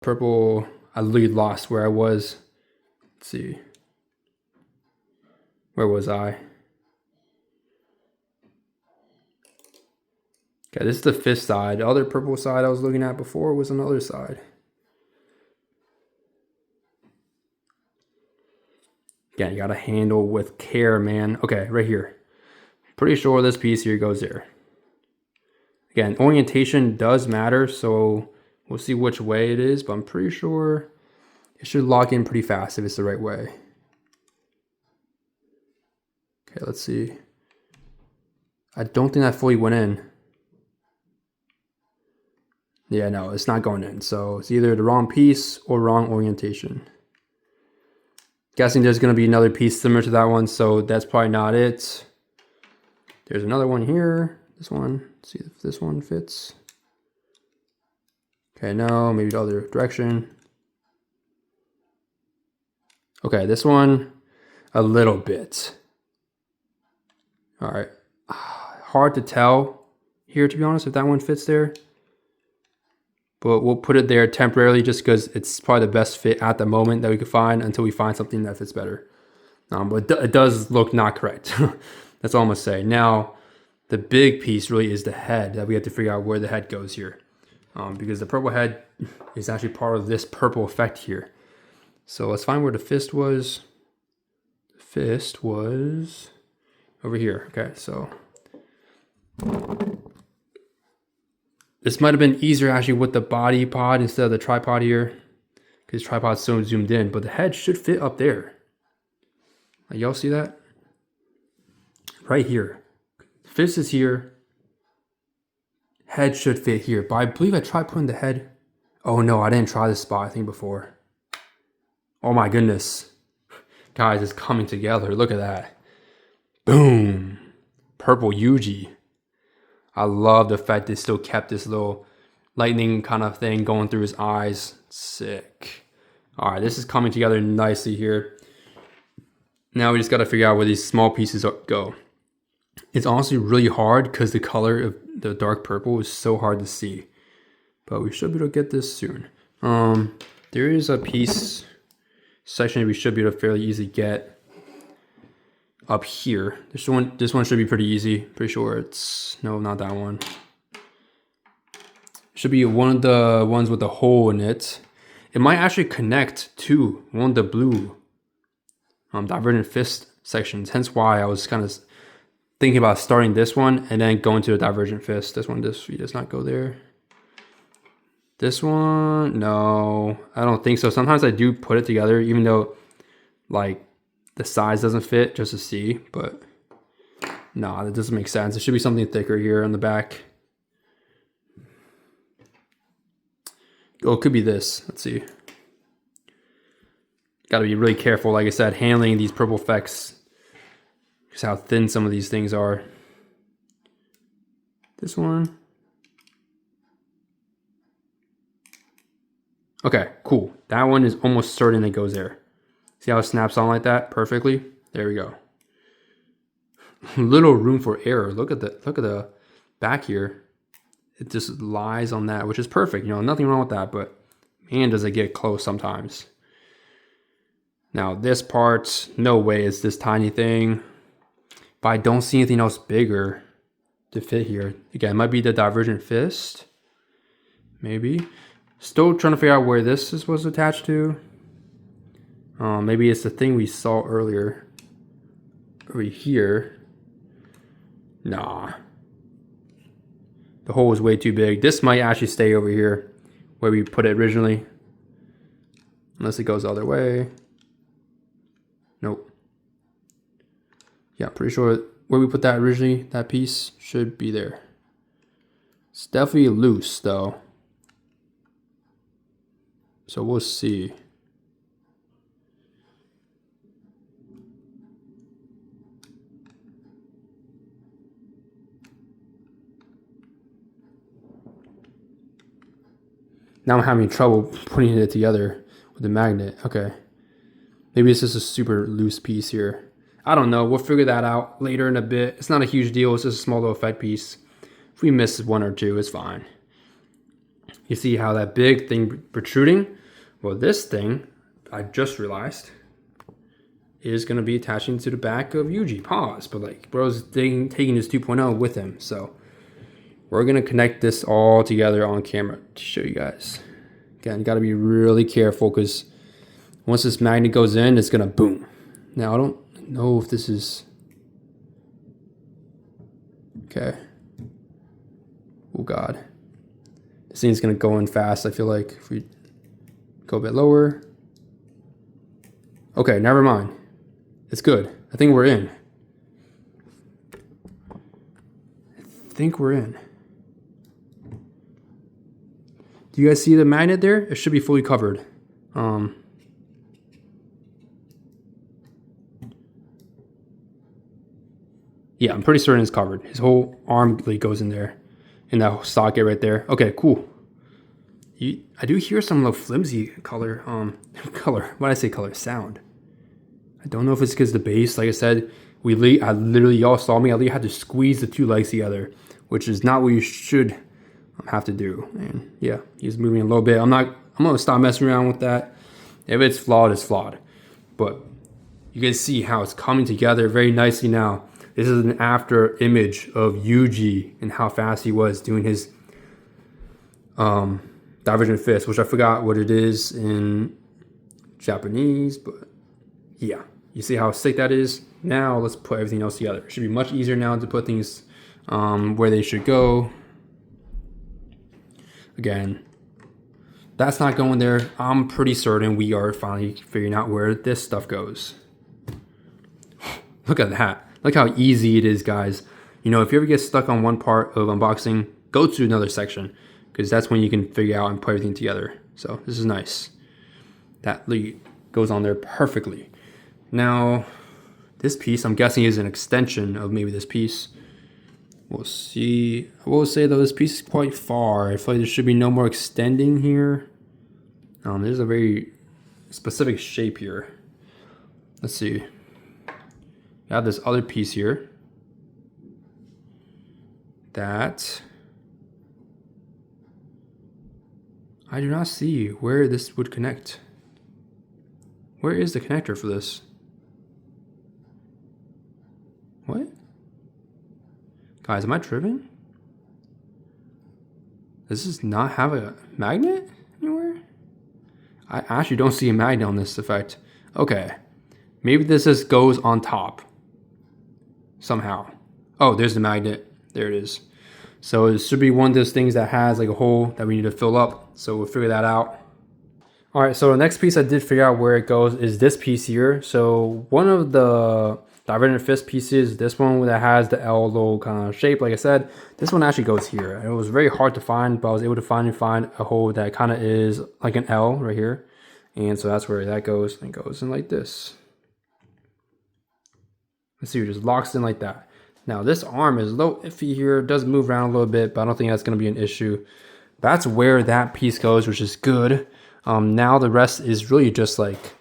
purple, I literally lost where I was. Let's see. Where was I? Okay, this is the fifth side. The other purple side I was looking at before was on the other side. Again, you gotta handle with care, man. Okay, right here. Pretty sure this piece here goes there. Again, orientation does matter, so we'll see which way it is, but I'm pretty sure it should lock in pretty fast if it's the right way. Okay, let's see. I don't think that fully went in. Yeah, no, it's not going in. So it's either the wrong piece or wrong orientation. Guessing there's going to be another piece similar to that one, so that's probably not it. There's another one here. This one. Let's see if this one fits. Okay, no, maybe the other direction. Okay, this one, a little bit. All right. Hard to tell here, to be honest, if that one fits there. But we'll put it there temporarily just because it's probably the best fit at the moment that we could find until we find something that fits better. But it does look not correct. That's all I'm going to say. Now, the big piece really is the head that we have to figure out where the head goes here. Because the purple head is actually part of this purple effect here. So let's find where the fist was. The fist was over here. Okay, so this might have been easier actually with the body pod instead of the tripod here, because tripod's so zoomed in, but the head should fit up there. Y'all see that? Right here. Fist is here. Head should fit here, but I believe I tried putting the head. Oh no, I didn't try this spot, I think, before. Oh my goodness. Guys, it's coming together. Look at that. Boom. Purple Yuji. I love the fact they still kept this little lightning kind of thing going through his eyes. Sick. All right, this is coming together nicely here. Now we just got to figure out where these small pieces go. It's honestly really hard because the color of the dark purple is so hard to see. But we should be able to get this soon. There is a piece section we should be able to fairly easily get up here. This one should be pretty easy. Pretty sure it's, no, not that one. Should be one of the ones with the hole in it. It might actually connect to one of the blue divergent fist sections. Hence why I was kind of thinking about starting this one and then going to the divergent fist. This one does not go there. This one, no, I don't think so. Sometimes I do put it together, even though like the size doesn't fit, just to see, but nah, that doesn't make sense. It should be something thicker here on the back. Oh, it could be this. Let's see. Got to be really careful, like I said, handling these purple effects. Just how thin some of these things are. This one. Okay, cool. That one is almost certain it goes there. See how it snaps on like that perfectly? There we go. Little room for error. Look at the back here. It just lies on that, which is perfect. You know, nothing wrong with that, but man, does it get close sometimes. Now this part, no way it's this tiny thing. But I don't see anything else bigger to fit here. Again, it might be the divergent fist. Maybe. Still trying to figure out where this was attached to. Maybe it's the thing we saw earlier. Over here. Nah. The hole is way too big. This might actually stay over here where we put it originally. Unless it goes the other way. Nope. Yeah, pretty sure where we put that originally, that piece should be there. It's definitely loose though. So we'll see. Now I'm having trouble putting it together with the magnet. Okay. Maybe it's just a super loose piece here. I don't know. We'll figure that out later in a bit. It's not a huge deal. It's just a small little effect piece. If we miss one or two, it's fine. You see how that big thing protruding? Well, this thing, I just realized, is going to be attaching to the back of Yuji. Pause. But like, bro's taking his 2.0 with him. So we're going to connect this all together on camera to show you guys. Again, you got to be really careful because once this magnet goes in, it's going to boom. Now, I don't know if this is... Okay. Oh, God. This thing's going to go in fast, I feel like. If we go a bit lower. Okay, never mind. It's good. I think we're in. Do you guys see the magnet there? It should be fully covered. Yeah, I'm pretty certain it's covered. His whole arm like goes in there, in that socket right there. Okay, cool. I do hear some little flimsy color. Color. When I say color, sound. I don't know if it's because the bass. Like I said, I literally, y'all saw me. I literally had to squeeze the two legs together, which is not what you should have to do. And yeah, he's moving a little bit. I'm gonna stop messing around with that. If it's flawed, it's flawed. But you can see how it's coming together very nicely now. This is an after image of Yuji and how fast he was doing his divergent fist, which I forgot what it is in Japanese, but yeah, you see how sick that is. Now let's put everything else together. It should be much easier now to put things where they should go. Again, that's not going there. I'm pretty certain we are finally figuring out where this stuff goes. Look at that. Look how easy it is, guys. You know, if you ever get stuck on one part of unboxing, go to another section, because that's when you can figure out and put everything together. So this is nice. That lead goes on there perfectly. Now, this piece, I'm guessing, is an extension of maybe this piece. We'll see. I will say, though, this piece is quite far. I feel like there should be no more extending here. There's a very specific shape here. Let's see. I have this other piece here that I do not see where this would connect. Where is the connector for this? What? Guys, am I tripping? Does this not have a magnet anywhere? I actually don't see a magnet on this effect. Okay. Maybe this just goes on top. Somehow. Oh, there's the magnet. There it is. So it should be one of those things that has like a hole that we need to fill up. So we'll figure that out. All right, so the next piece I did figure out where it goes is this piece here. So one of the divergent fist pieces, this one that has the L little kind of shape, like I said, this one actually goes here. It was very hard to find, but I was able to finally find a hole that kind of is like an L right here. And so that's where that goes, and it goes in like this. Let's see, it just locks in like that. Now this arm is a little iffy here. It does move around a little bit, but I don't think that's going to be an issue. That's where that piece goes, which is good. Now the rest is really just like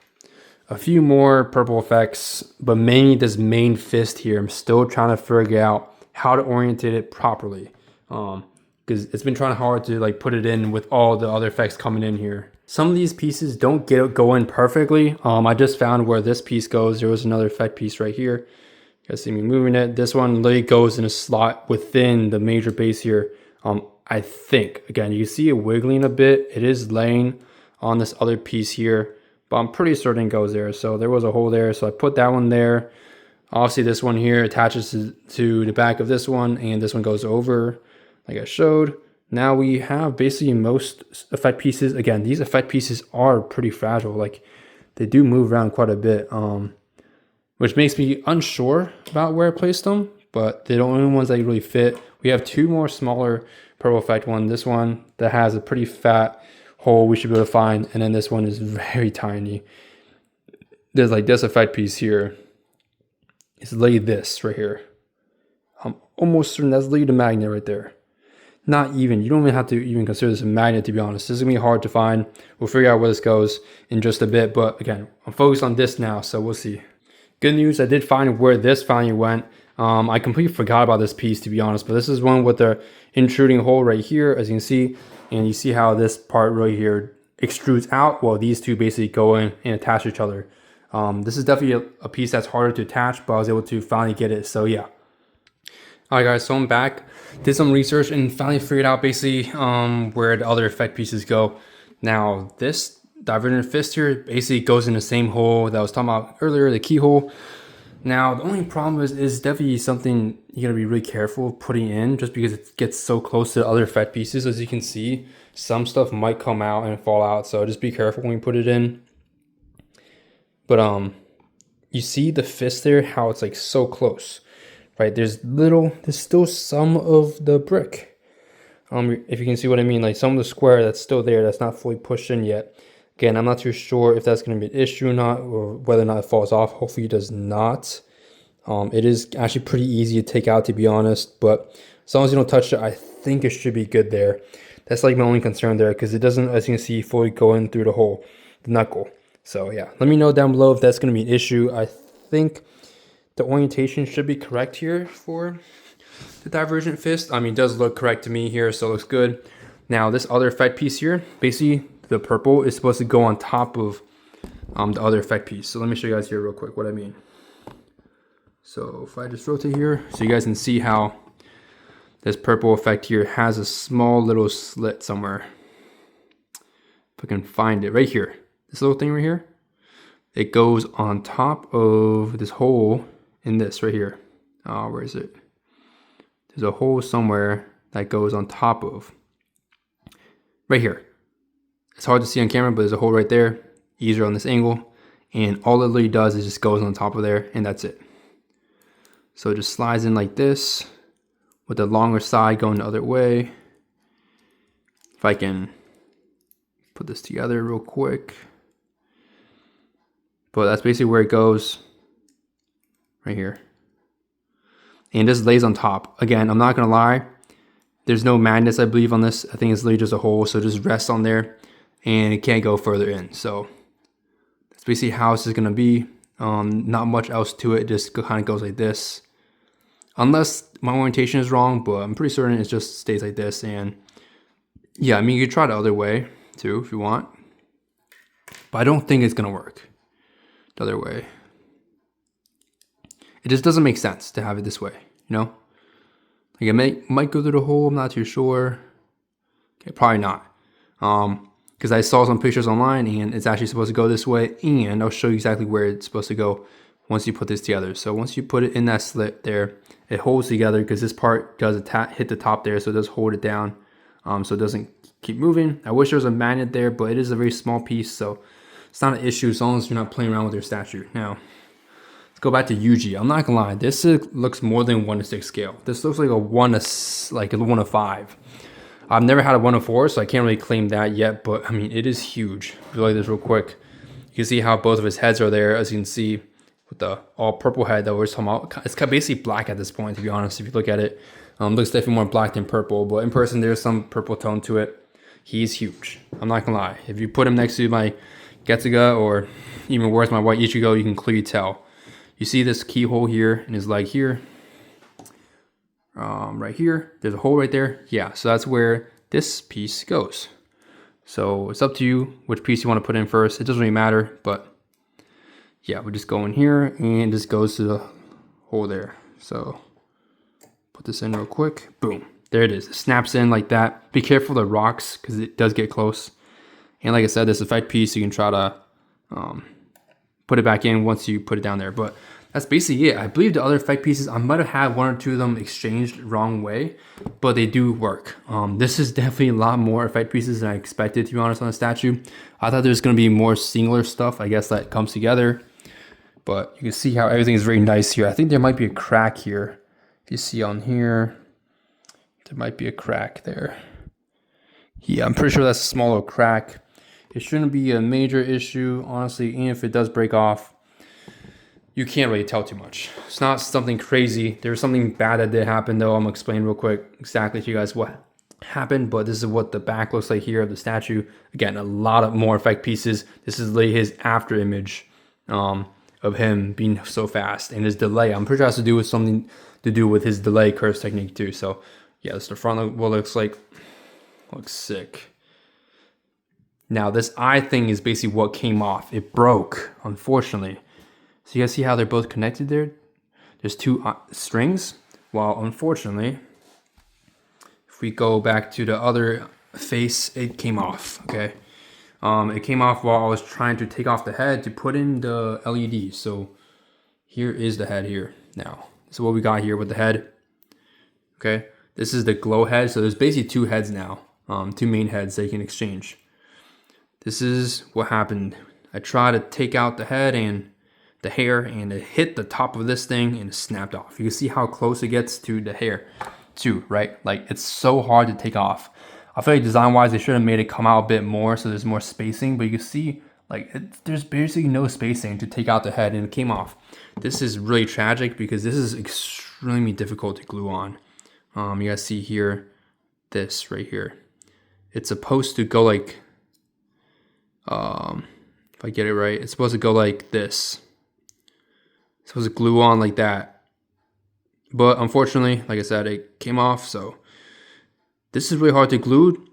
a few more purple effects, but mainly this main fist here. I'm still trying to figure out how to orientate it properly. Because it's been trying hard to like put it in with all the other effects coming in here. Some of these pieces don't go in perfectly. I just found where this piece goes. There was another effect piece right here. You guys see me moving it. This one literally goes in a slot within the major base here. I think, again, you see it wiggling a bit. It is laying on this other piece here, but I'm pretty certain it goes there. So there was a hole there. So I put that one there. Obviously this one here attaches to the back of this one, and this one goes over like I showed. Now we have basically most effect pieces. Again, these effect pieces are pretty fragile. Like they do move around quite a bit, which makes me unsure about where I placed them, but they're the only ones that really fit. We have two more smaller purple effect one. This one that has a pretty fat hole we should be able to find, and then this one is very tiny. There's like this effect piece here. It's literally this right here. I'm almost certain that's literally the magnet right there. Not even, you don't even have to even consider this a magnet, to be honest. This is gonna be hard to find. We'll figure out where this goes in just a bit, but again, I'm focused on this now, so we'll see. Good news, I did find where this finally went. I completely forgot about this piece, to be honest, but this is one with the intruding hole right here. As you can see, And you see how this part right here extrudes out while these two basically go in and attach each other. This is definitely a piece that's harder to attach, but I was able to finally get it. So yeah. Alright guys, so I'm back, did some research and finally figured out basically where the other effect pieces go. Now this divergent fist here basically goes in the same hole that I was talking about earlier, the keyhole. Now the only problem is definitely something you gotta be really careful of putting in, just because it gets so close to the other effect pieces. As you can see, some stuff might come out and fall out, so just be careful when you put it in. But you see the fist there, how it's like so close. Right, there's still some of the brick. If you can see what I mean, like some of the square that's still there, that's not fully pushed in yet. Again, I'm not too sure if that's going to be an issue or not, or whether or not it falls off. Hopefully it does not. It is actually pretty easy to take out, to be honest, but as long as you don't touch it, I think it should be good there. That's like my only concern there, because it doesn't, as you can see, fully go in through the hole, the knuckle. So yeah, let me know down below if that's going to be an issue. I think the orientation should be correct here for the divergent fist. I mean, it does look correct to me here, so it looks good. Now this other effect piece here, basically the purple is supposed to go on top of the other effect piece. So let me show you guys here real quick what I mean. So if I just rotate here, so you guys can see how this purple effect here has a small little slit somewhere. If I can find it right here, this little thing right here, it goes on top of this hole in this right here. Where is it? There's a hole somewhere that goes on top of right here. It's hard to see on camera, but there's a hole right there, easier on this angle, and all it literally does is just goes on top of there, and that's it. So it just slides in like this with the longer side going the other way. If I can put this together real quick, but that's basically where it goes. Right here, and this lays on top. Again, I'm not gonna lie, there's no magnets I believe on this. I think it's literally just a hole, so it just rests on there and it can't go further in. So that's basically how this is gonna be. Not much else to it, just kind of goes like this, unless my orientation is wrong, but I'm pretty certain it just stays like this. And yeah, I mean, you could try the other way too if you want, but I don't think it's gonna work the other way. It just doesn't make sense to have it this way, you know? Like it might go through the hole, I'm not too sure. Okay, probably not. Because I saw some pictures online and it's actually supposed to go this way, and I'll show you exactly where it's supposed to go once you put this together. So once you put it in that slit there, it holds together because this part does hit the top there, so it does hold it down, so it doesn't keep moving. I wish there was a magnet there, but it is a very small piece, so it's not an issue as long as you're not playing around with your statue. Now, go back to Yuji. I'm not gonna lie, this looks more than 1:6 scale. This looks like a 1:5. I've never had a 1:4, so I can't really claim that yet, but I mean, it is huge. If you look at this real quick, you can see how both of his heads are there, as you can see with the all purple head that we're talking about. It's basically black at this point, to be honest. If you look at it, looks definitely more black than purple, but in person there's some purple tone to it. He's huge. I'm not gonna lie. If you put him next to my Getsuga, or even worse, my white Ichigo, you can clearly tell. You see this keyhole here in his leg here, right here. There's a hole right there. Yeah, so that's where this piece goes. So it's up to you which piece you want to put in first. It doesn't really matter, but yeah, we just go in here and this goes to the hole there. So put this in real quick. Boom, there it is. It snaps in like that. Be careful of the rocks because it does get close. And like I said, this effect piece, you can try to put it back in once you put it down there. But that's basically it. I believe the other effect pieces, I might have had one or two of them exchanged wrong way, but they do work. This is definitely a lot more effect pieces than I expected, to be honest, on the statue. I thought there's going to be more singular stuff, I guess, that comes together. But you can see how everything is very nice here. I think there might be a crack here. If you see on here, there might be a crack there. Yeah, I'm pretty sure that's a small little crack. It shouldn't be a major issue, honestly, and if it does break off, you can't really tell too much. It's not something crazy. There's something bad that did happen, though. I'm gonna explain real quick exactly to you guys what happened, but this is what the back looks like here of the statue. Again, a lot of more effect pieces. This is literally his after image of him being so fast, and his delay. I'm pretty sure it has to do with something to do with his delay curse technique too. So yeah, this is the front of what it looks like. Looks sick. Now this eye thing is basically what came off. It broke, unfortunately. So you guys see how they're both connected there? There's two strings. Well, unfortunately, if we go back to the other face, it came off, okay? It came off while I was trying to take off the head to put in the LED. So here is the head here now. This is what we got here with the head, okay? This is the glow head. So there's basically two heads now, two main heads that you can exchange. This is what happened. I tried to take out the head and the hair, and it hit the top of this thing and it snapped off. You can see how close it gets to the hair too, right? Like it's so hard to take off. I feel like design wise, they should have made it come out a bit more so there's more spacing, but you can see like there's basically no spacing to take out the head and it came off. This is really tragic because this is extremely difficult to glue on. You guys see here, this right here. It's supposed to go like, if I get it right, it's supposed to go like this. It's supposed to glue on like that. But unfortunately, like I said, it came off. So this is really hard to glue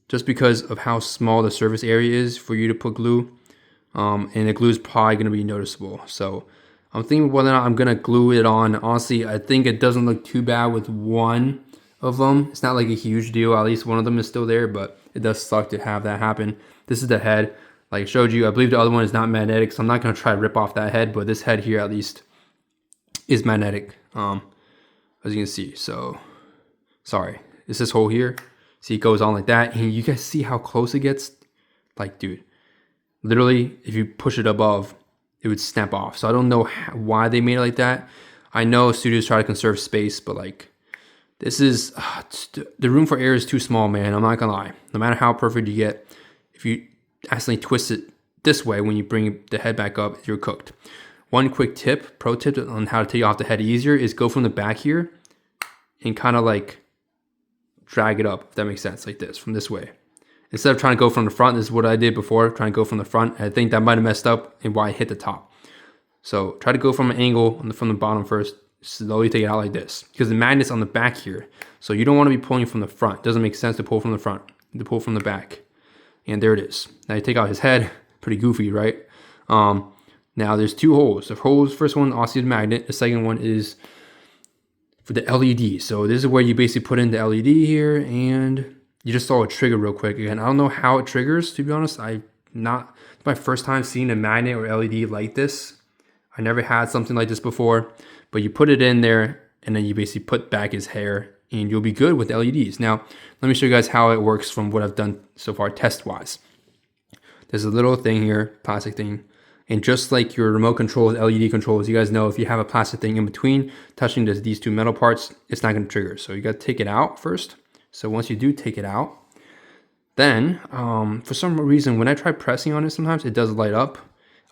just because of how small the surface area is for you to put glue. And the glue is probably going to be noticeable. So I'm thinking whether or not I'm going to glue it on. Honestly, I think it doesn't look too bad with one of them. It's not like a huge deal. At least one of them is still there, but it does suck to have that happen. This is the head. Like I showed you, I believe the other one is not magnetic, so I'm not going to try to rip off that head, but this head here at least is magnetic, as you can see. So, sorry. It's this hole here. See, it goes on like that, and you guys see how close it gets? Like, dude, literally, if you push it above, it would snap off. So I don't know why they made it like that. I know studios try to conserve space, but like, this is, the room for error is too small, man. I'm not going to lie. No matter how perfect you get, if you accidentally twist it this way when you bring the head back up, you're cooked. One quick tip, pro tip on how to take off the head easier is go from the back here and kind of like drag it up, if that makes sense, like this, from this way. Instead of trying to go from the front, this is what I did before, trying to go from the front. I think that might have messed up and why I hit the top. So try to go from an angle from the bottom first, slowly take it out like this. Because the magnet's on the back here, so you don't want to be pulling from the front. It doesn't make sense to pull from the front, to pull from the back. And there it is. Now you take out his head, pretty goofy, right? Now there's two holes. The holes, first one, obviously the magnet. The second one is for the LED. So this is where you basically put in the LED here, and you just saw it trigger real quick. Again, I don't know how it triggers, to be honest. It's my first time seeing a magnet or LED like this. I never had something like this before, but you put it in there, and then you basically put back his hair, and you'll be good with LEDs. Now, let me show you guys how it works from what I've done so far test-wise. There's a little thing here, plastic thing, and just like your remote controls, LED controls, you guys know if you have a plastic thing in between touching these two metal parts, it's not going to trigger. So you got to take it out first. So once you do take it out, then for some reason, when I try pressing on it, sometimes it does light up.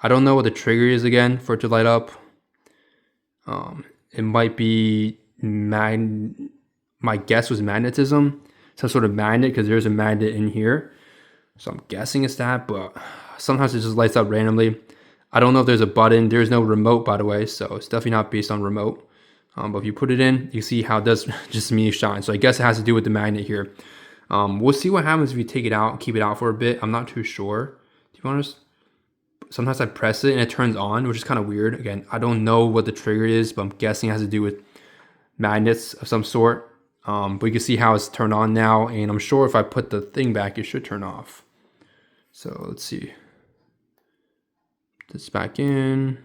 I don't know what the trigger is again for it to light up. It might be my guess was magnetism, some sort of magnet, because there's a magnet in here. So I'm guessing it's that, but sometimes it just lights up randomly. I don't know if there's a button. There's no remote, by the way, so it's definitely not based on remote. But if you put it in, you see how it does just immediately shine. So I guess it has to do with the magnet here. We'll see what happens if you take it out, keep it out for a bit. I'm not too sure, to be honest. Sometimes I press it and it turns on, which is kind of weird. Again, I don't know what the trigger is, but I'm guessing it has to do with magnets of some sort. But you can see how it's turned on now, and I'm sure if I put the thing back, it should turn off. So let's see. Put this back in.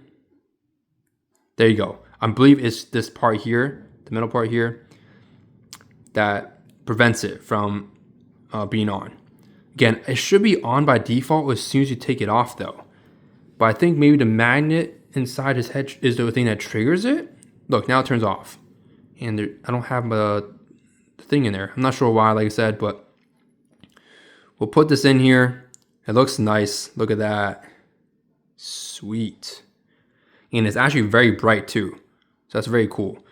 There you go. I believe it's this part here, the middle part here, that prevents it from being on. Again, it should be on by default as soon as you take it off though. But I think maybe the magnet inside his head is the thing that triggers it. Look, now it turns off. And I don't have a thing in there. I'm not sure why, like I said, but we'll put this in here. It looks nice. Look at that. Sweet. And it's actually very bright too. So that's very cool.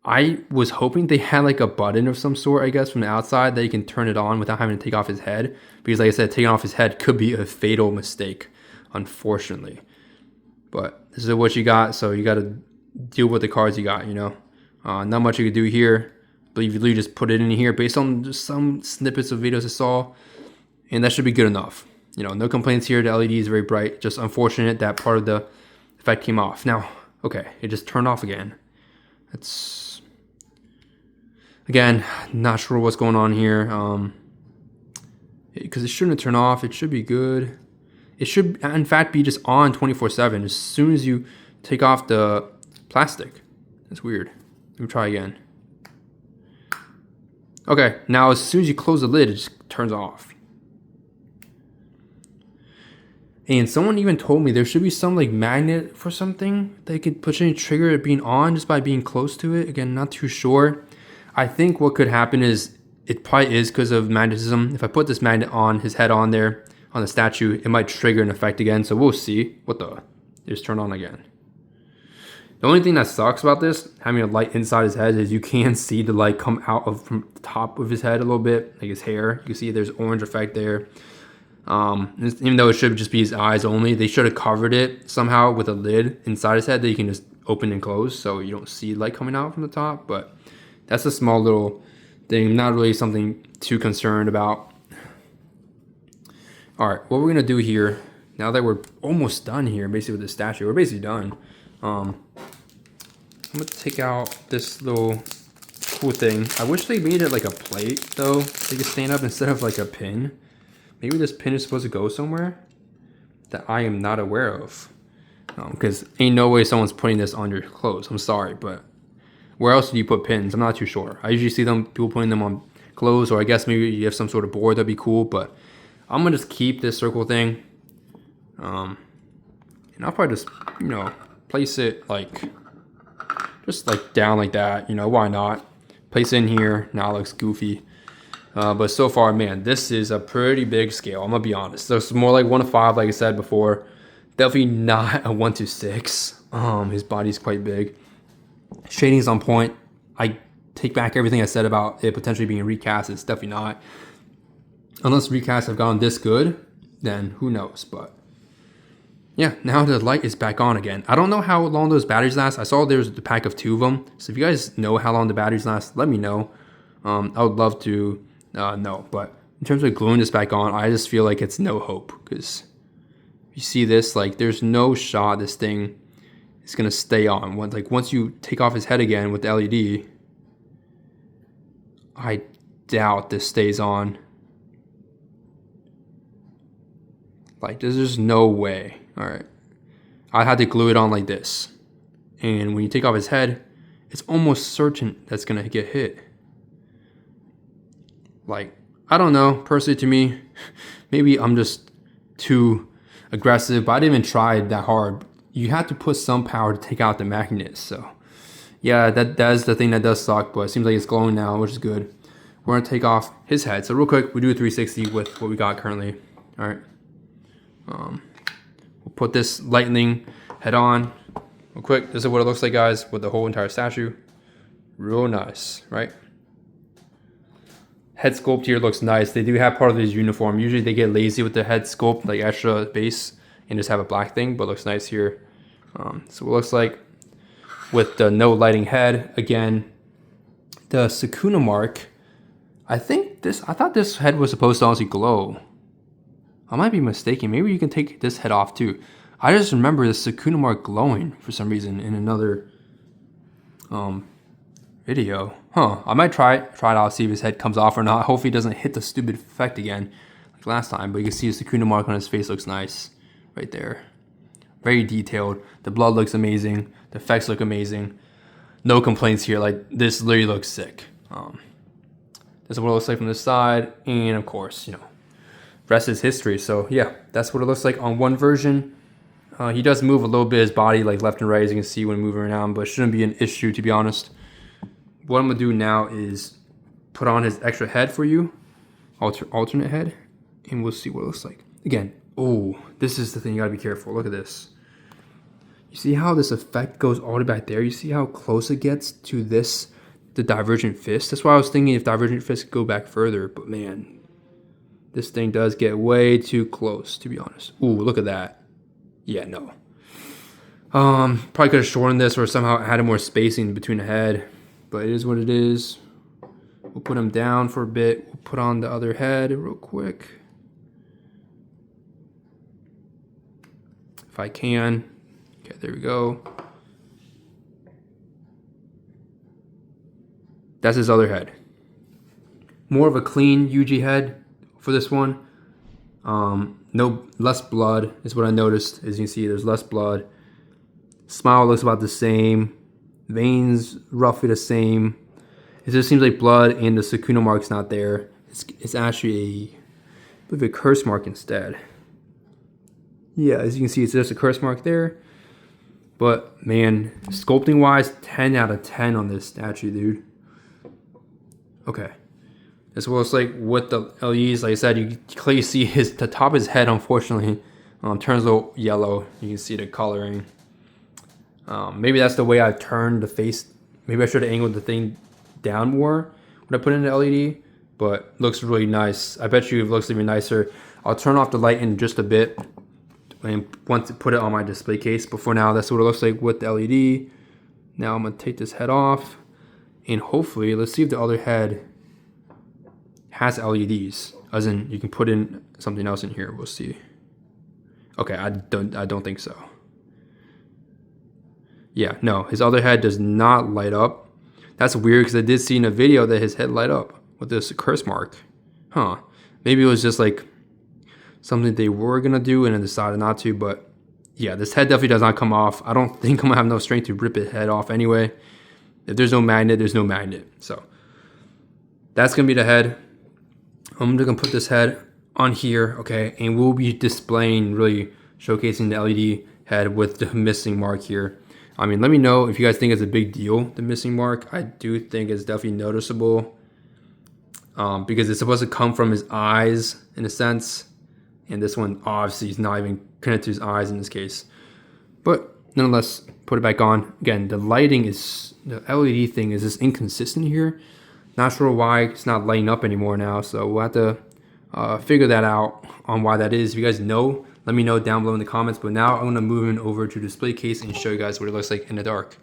I was hoping they had like a button of some sort, I guess, from the outside that you can turn it on without having to take off his head. Because like I said, taking off his head could be a fatal mistake, unfortunately. But this is what you got, so you got to deal with the cards you got, you know. Not much you can do here, But you literally just put it in here based on just some snippets of videos I saw, and that should be good enough. You know, no complaints here. The LED is very bright. Just unfortunate that part of the effect came off. Now, okay, it just turned off again. That's, again, not sure what's going on here. Because it shouldn't turn off. It should be good. It should, in fact, be just on 24/7 as soon as you take off the plastic. That's weird. Let me try again. Okay, now as soon as you close the lid, it just turns off. And someone even told me there should be some like magnet for something that could potentially trigger it being on just by being close to it. Again, not too sure. I think what could happen is it probably is because of magnetism. If I put this magnet on his head on there on the statue, it might trigger an effect again. So we'll see. What the? It just turned on again. The only thing that sucks about this, having a light inside his head, is you can see the light come out of from the top of his head a little bit, like his hair. You can see there's orange effect there. Even though it should just be his eyes only, they should have covered it somehow with a lid inside his head that you can just open and close so you don't see light coming out from the top. But that's a small little thing, not really something too concerned about. All right, what we're gonna do here, now that we're almost done here, basically with the statue, we're basically done. I'm gonna take out this little cool thing. I wish they made it like a plate though, so you could stand up instead of like a pin. Maybe this pin is supposed to go somewhere that I am not aware of. Because ain't no way someone's putting this on your clothes. I'm sorry, but where else do you put pins? I'm not too sure. I usually see people putting them on clothes, or I guess maybe you have some sort of board, that'd be cool. But I'm gonna just keep this circle thing. And I'll probably just, you know, place it like, just like down like that. You know, why not? Place it in here. Now it looks goofy. But so far, man, this is a pretty big scale. I'm gonna be honest. So it's more like 1:5, like I said before. Definitely not a 1:6. His body's quite big. Shading's on point. I take back everything I said about it potentially being recast. It's definitely not. Unless recasts have gone this good, then who knows? But yeah, now the light is back on again. I don't know how long those batteries last. I saw there's a pack of 2 of them. So if you guys know how long the batteries last, let me know. I would love to know. But in terms of gluing this back on, I just feel like it's no hope. Because you see this, like there's no shot this thing is going to stay on. Once you take off his head again with the LED, I doubt this stays on. Like there's just no way. All right, I had to glue it on like this, and when you take off his head, it's almost certain that's gonna get hit. Like, I don't know, personally to me, maybe I'm just too aggressive, but I didn't even try that hard. You have to put some power to take out the magnet. So yeah, that's the thing that does suck, but it seems like it's glowing now, which is good. We're gonna take off his head. So real quick, we do a 360 with what we got currently. All right. We'll put this lightning head on real quick. This is what it looks like, guys, with the whole entire statue. Real nice, right? Head sculpt here looks nice. They do have part of his uniform. Usually they get lazy with the head sculpt, like extra base, and just have a black thing, but looks nice here. So it looks like with the no lighting head. Again, the Sukuna mark, I thought this head was supposed to honestly glow. I might be mistaken. Maybe you can take this head off too. I just remember the Sukuna mark glowing for some reason in another video. I might try it out, see if his head comes off or not. Hopefully it doesn't hit the stupid effect again like last time. But you can see the Sukuna mark on his face looks nice right there. Very detailed. The blood looks amazing. The effects look amazing. No complaints here. Like, this literally looks sick. This is what it looks like from this side. And of course, you know, rest is history. So yeah, that's what it looks like on one version. He does move a little bit his body like left and right, as you can see when moving around, but it shouldn't be an issue, to be honest. What I'm gonna do now is put on his extra head for you, alternate head, and we'll see what it looks like. Again, oh, this is the thing, you gotta be careful. Look at this. You see how this effect goes all the way back there? You see how close it gets to this, the divergent fist? That's why I was thinking if divergent fist could go back further, but man, this thing does get way too close, to be honest. Ooh, look at that. Yeah, no. Probably could have shortened this or somehow added more spacing between the head, but it is what it is. We'll put him down for a bit. We'll put on the other head real quick. If I can. Okay, there we go. That's his other head. More of a clean Yuji head for this one. Less blood is what I noticed. As you can see, there's less blood. Smile looks about the same. Veins roughly the same. It just seems like blood and the Sukuna mark's not there. It's actually a bit of a curse mark instead. Yeah, as you can see, it's just a curse mark there. But man, sculpting wise, 10 out of 10 on this statue, dude. Okay. As well as like with the LEDs, like I said, you can clearly see the top of his head, unfortunately, turns a little yellow. You can see the coloring. Maybe that's the way I turned the face. Maybe I should have angled the thing down more when I put in the LED, but looks really nice. I bet you it looks even nicer. I'll turn off the light in just a bit and once to put it on my display case. But for now, that's what it looks like with the LED. Now I'm gonna take this head off, and hopefully, let's see if the other head has LEDs, as in you can put in something else in here. We'll see. Okay, I don't think so. Yeah, no, his other head does not light up. That's weird because I did see in a video that his head light up with this curse mark. Huh? Maybe it was just like something they were gonna do and then decided not to. But yeah, this head definitely does not come off. I don't think I'm gonna have enough strength to rip his head off anyway. If there's no magnet, there's no magnet. So that's gonna be the head. I'm just gonna put this head on here, okay, and we'll be displaying, really showcasing the LED head with the missing mark here. I mean, let me know if you guys think it's a big deal, the missing mark. I do think it's definitely noticeable because it's supposed to come from his eyes in a sense, and this one obviously is not even connected to his eyes in this case. But nonetheless, put it back on. Again, the lighting is, the LED thing is just inconsistent here. Not sure why it's not lighting up anymore now, so we'll have to figure that out on why that is. If you guys know, let me know down below in the comments. But now I'm gonna move him over to display case and show you guys what it looks like in the dark.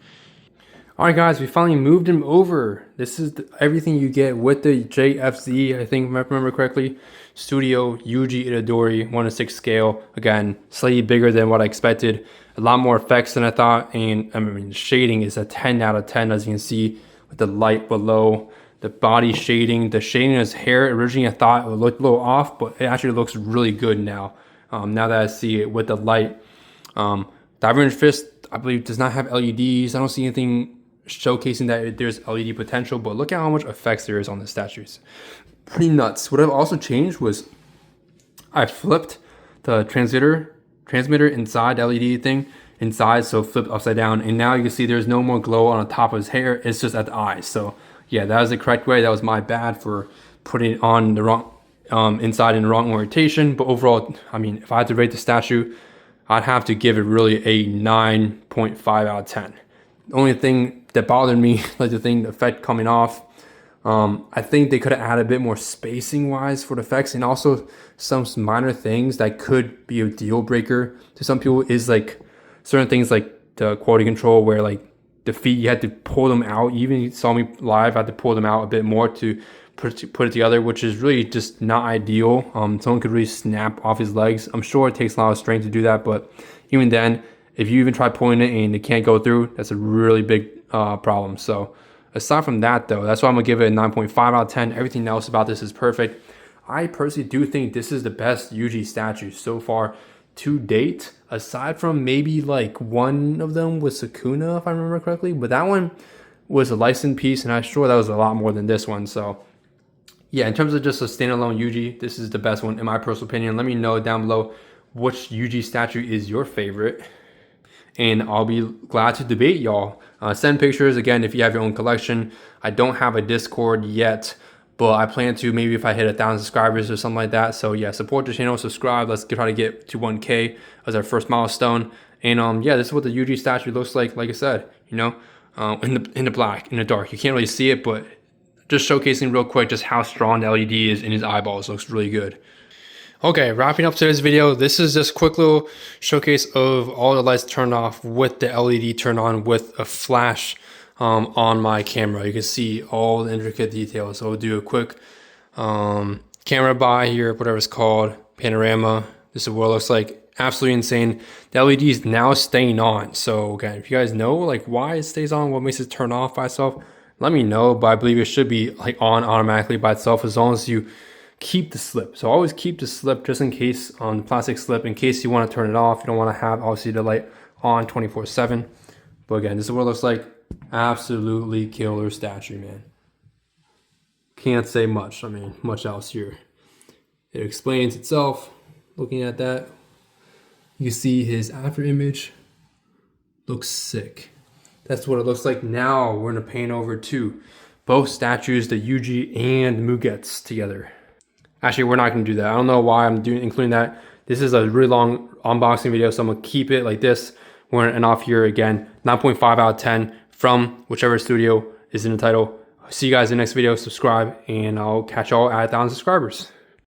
All right, guys, we finally moved him over. This is everything you get with the JFZ, I think, if I remember correctly. Studio Yuji Itadori 1:6 scale. Again, slightly bigger than what I expected. A lot more effects than I thought, and I mean, shading is a 10 out of 10, as you can see with the light below. The body shading, the shading of his hair, originally I thought it would look a little off, but it actually looks really good now. Now that I see it with the light. Divergent Fist, I believe, does not have LEDs. I don't see anything showcasing that there's LED potential, but look at how much effects there is on the statues. Pretty nuts. What I've also changed was I flipped the transmitter inside the LED thing inside, so flipped upside down, and now you can see there's no more glow on the top of his hair. It's just at the eyes. So yeah, that was the correct way. That was my bad for putting it on the wrong inside in the wrong orientation. But overall, I mean, if I had to rate the statue, I'd have to give it really a 9.5 out of 10. The only thing that bothered me, like the effect coming off, I think they could have added a bit more spacing wise for the effects, and also some minor things that could be a deal breaker to some people is like certain things like the quality control, where like the feet, you had to pull them out. You even saw me live, I had to pull them out a bit more to put it together, which is really just not ideal. Someone could really snap off his legs. I'm sure it takes a lot of strength to do that, but even then, if you even try pulling it and it can't go through, that's a really big problem. So aside from that though, that's why I'm gonna give it a 9.5 out of 10. Everything else about this is perfect. I personally do think this is the best Yuji statue so far to date, aside from maybe like one of them with Sukuna, if I remember correctly, but that one was a licensed piece, and I'm sure that was a lot more than this one. So yeah, in terms of just a standalone Yuji, this is the best one in my personal opinion. Let me know down below which Yuji statue is your favorite, and I'll be glad to debate y'all. Send pictures, again, if you have your own collection. I don't have a Discord yet, but I plan to, maybe if I hit 1,000 subscribers or something like that. So yeah, support the channel, subscribe. Let's try to get to 1K as our first milestone. And yeah, this is what the Yuji statue looks like I said, you know, in the black, in the dark. You can't really see it, but just showcasing real quick just how strong the LED is in his eyeballs. Looks really good. Okay, wrapping up today's video. This is just a quick little showcase of all the lights turned off with the LED turned on with a flash on my camera. You can see all the intricate details. So we'll do a quick camera by here, whatever it's called, panorama. This is what it looks like. Absolutely insane. The LED is now staying on. So again, if you guys know like why it stays on, what makes it turn off by itself, let me know. But I believe it should be like on automatically by itself as long as you keep the slip. So always keep the slip just in case on the plastic slip, in case you want to turn it off. You don't want to have obviously the light on 24/7. But again, this is what it looks like. Absolutely killer statue, man. Can't say much. I mean, much else here. It explains itself. Looking at that, you see his after image. Looks sick. That's what it looks like now. We're going to paint over to both statues, the Yuji and Mugetsu together. Actually, we're not going to do that. I don't know why I'm including that. This is a really long unboxing video, so I'm going to keep it like this. We're going to end off here again. 9.5 out of 10 from whichever studio is in the title. See you guys in the next video. Subscribe, and I'll catch y'all at 1,000 subscribers.